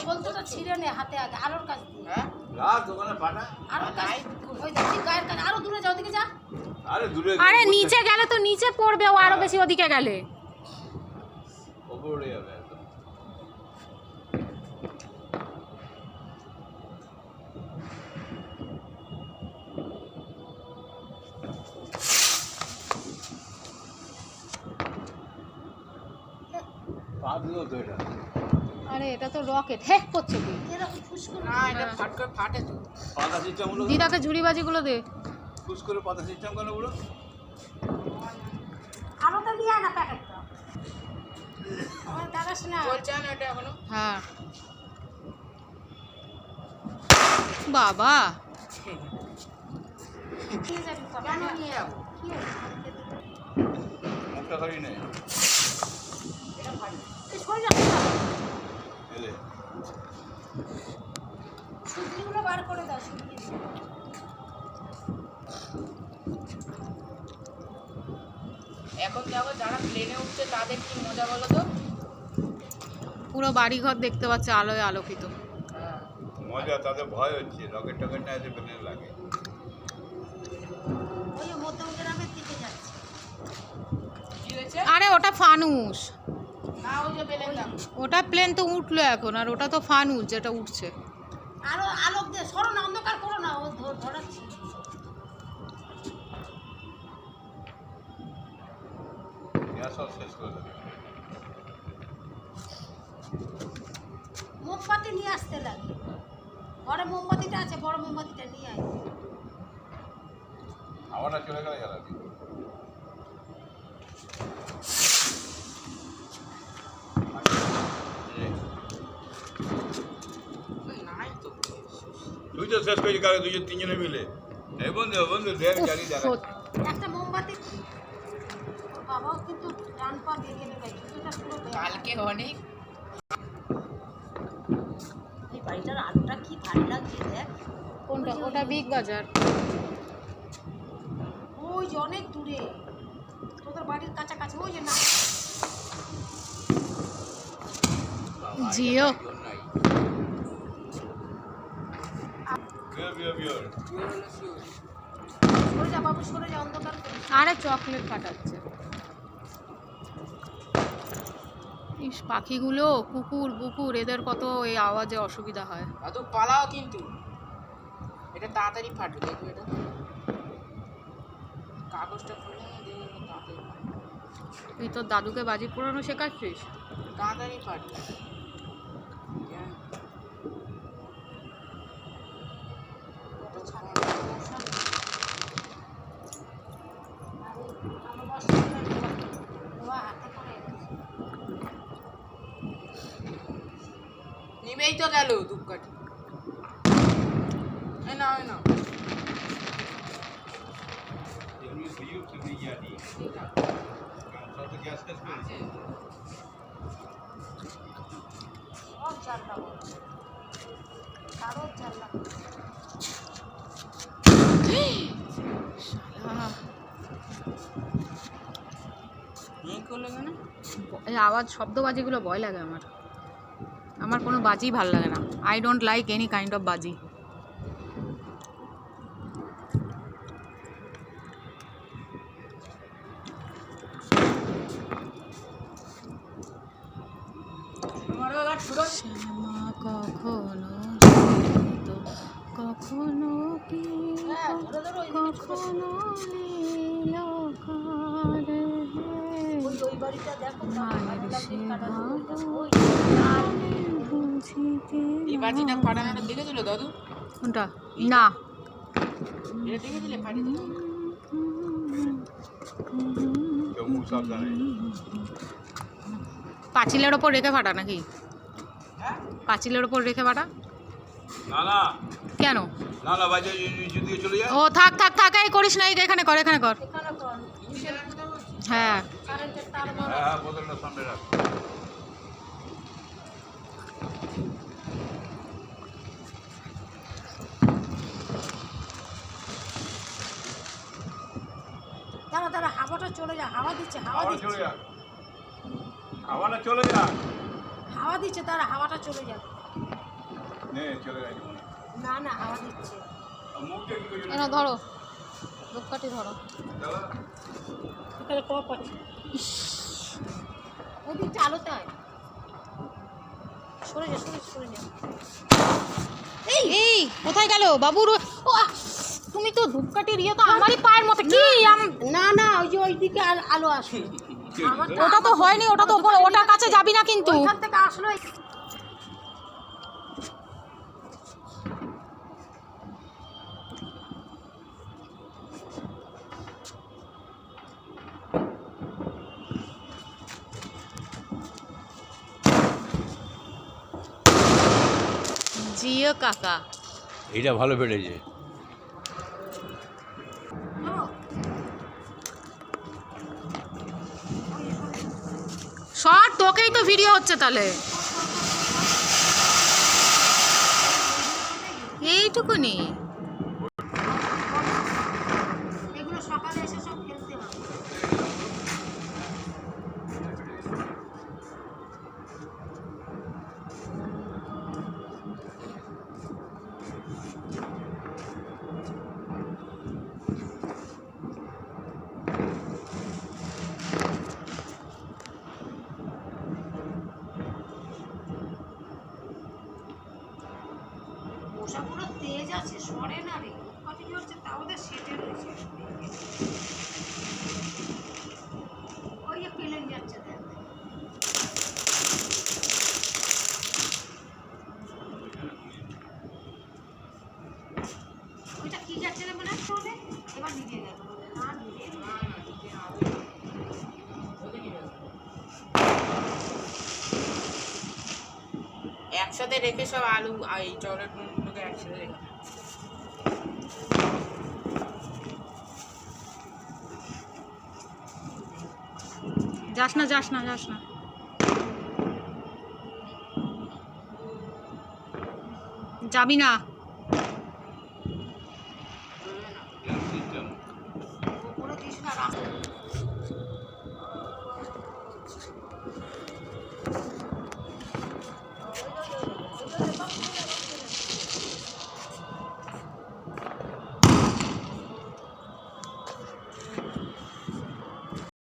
বলতে তো ছিঁড়ে নে হাতে আগে আলোর কাছে হ্যাঁ রাত দোকানে পাঠা আরো কাজ ওই দেখি গায়ের কাছে আরো দূরে যাও দিকে যা আরে দূরে আরে নিচে গেলে তো নিচে পড়বে ও আরো বেশি ওদিকে গেলে ওপরে যাবে একদম পা দিও তো এটা আরে এটা তো রকেট হ্যাক করছে কি এরকম ফুস করে না এটা ফাট করে ফাটে তো পাতা সিস্টেম হলো দিদাকে ঝুড়িবাজিগুলো দে খুশ করে পাতা সিস্টেম কেন বলো আলোটা দিয়ে না প্যাকেটটা আমার দাদাস না চলছে না এটা এখনো হ্যাঁ বাবা কি যাবি কেন নিয়ে যাবো কি মুখটা খালি নেই এটা ফাটে এই সরে যা এলে সুতলিগুলো বার করে দাও সুতলি এখন দেখো যারা প্লেনে উঠছে তাদের কি মজা বলো তো পুরো বাড়িঘর দেখতে পাচ্ছে আলোয় আলোকিত হ্যাঁ মজা তাদের ভয় হচ্ছে রকেট টকেট না এসে প্লেনে লাগে ওই মধ্যম গ্রামের দিকে যাচ্ছে কি হয়েছে আরে ওটা ফানুস না ওই যে বেলেন ওটা প্লেন তো উঠলো এখন আর ওটা তো ফানুস যেটা উঠছে আরো আলোক দিয়ে সরো না অন্ধকার করো না ও ধরাচ্ছি গ্যাস সব শেষ করে দেবে মোমবাতি নিয়ে আসতে লাগে ঘরে মোমবাতিটা আছে বড় মোমবাতিটা নিয়ে আয় হাওয়াটা চলে গেলে জ্বালাবি নাই তো তুই তো শেষ করেছি কারো দুজন তিনজনে মিলে এই বন্ধু বন্ধু দেড় গাড়ি দেখা একটা মোমবাতি ওর বাবাও কিন্তু ডান পা বেরিয়ে নেবে জুতোটা পুরো বেরিয়ে কালকে অনেক এই বাড়িটার আলোটা কি ভালো লাগছে দেখ কোনটা ওটা বিগ বাজার ওই যে অনেক দূরে তোদের বাড়ির কাছাকাছি ওই যে না জিও বিয়ার বিয়ার সরে যা বাবু সরে যা অন্ধকার করে। আরে চকলেট ফাটাচ্ছে ইস পাখিগুলো কুকুর বুকুর এদের কত এই আওয়াজে অসুবিধা হয় দাদু পালাও কিন্তু এটা তাড়াতাড়ি ফাটবে দেখো এটা কাগজটা খুলে দেখো তাড়াতাড়ি ফাটবে। তুই তোর দাদুকে বাজি পোড়ানো শেখাচ্ছিস তাড়াতাড়ি ফাটবে ওটা ছাড়া ধোয়া হাতে করে নিবেই তো গেল ধূপকাঠি এই না এই না এমনি ভিডিও তো দিয়ে যাবি কারণ তো গ্যাস শেষ করেছি সব জানলা বন্ধ কারো জানলা শালা, এই করলে কেন এই আওয়াজ শব্দবাজিগুলো ভয় লাগে আমার আমার কোনো বাজি ভাল লাগে না I don't like any kind of বাজি তোমার এবার শুরু শ্যামা কখনো তো কখনো কি হ্যাঁ ধরে ধরে ওই দিকে ছোট ছোট। কখনো নীল কারে ওই বাড়িটা দেখো মায়ের বুঝিতে এই বাজিটা ফাটানোটা দেখেছিল দাদু কোনটা না এটা দেখেছিলে ফাটিয়ে দিল কেউ মুখ সাবধানে পাঁচিলের ওপর রেখে ফাটা নাকি হ্যাঁ পাঁচিলের ওপর রেখে ফাটা না না কেন না না বাজে নিচু দিয়ে চলে যায় ও থাক থাক থাক এই করিস না এখানে কর এখানে কর এখানে কর হ্যাঁ কারেন্টের তার ধরো হ্যাঁ হ্যাঁ বোতলটা সামনে রাখ দাঁড়া দাঁড়া হাওয়াটা চলে যা হাওয়া দিচ্ছে হাওয়া হাওয়াটা দিচ্ছে চলে যা হাওয়াটা চলে যা হাওয়া দিচ্ছে তারা হাওয়াটা চলে যাবে নে চলে গেছে না না হাওয়া দিচ্ছে। মুখটা কি করে এনা ধরো, ধূপকাঠি ধরো। দাদা এখানে কপ আছে। ওদিকটা আলোতে হয়। সরে যা সরে যা, সরে যা। এই কোথায় গেল বাবুর? ও আহ! তুমি তো ধূপকাঠির ইয়ে তো আমারই পায়ের মতো কি না না ওই যে ওইদিকে আলো আসে। আমার ওটা তো হয়নি, ওটা তো ওটার কাছে যাবি না কিন্তু। ওইখান থেকে আসলো। জিও কাকা এটা ভালো বেড়েছে শর্ট তোকেই তো ভিডিও হচ্ছে তাহলে এইটুকুনি। এগুলো সকালে এসে সব ফেলতে হবে। মশা পুরো তেজ আছে, সরে না রে। কত কি হচ্ছে তাও ওদের সেটে রয়েছে। ওই যে পেলেন যাচ্ছে দেখ। ওইটা কি যাচ্ছে না মনে হচ্ছে ওদের? এবার নিভে গেল। না নিভে গেল। একসাথে রেখে সব আলু আর এই জলের গুঁড়োগুলোকে একসাথে রেখে যাস না যাস না যাস না, যাবি না।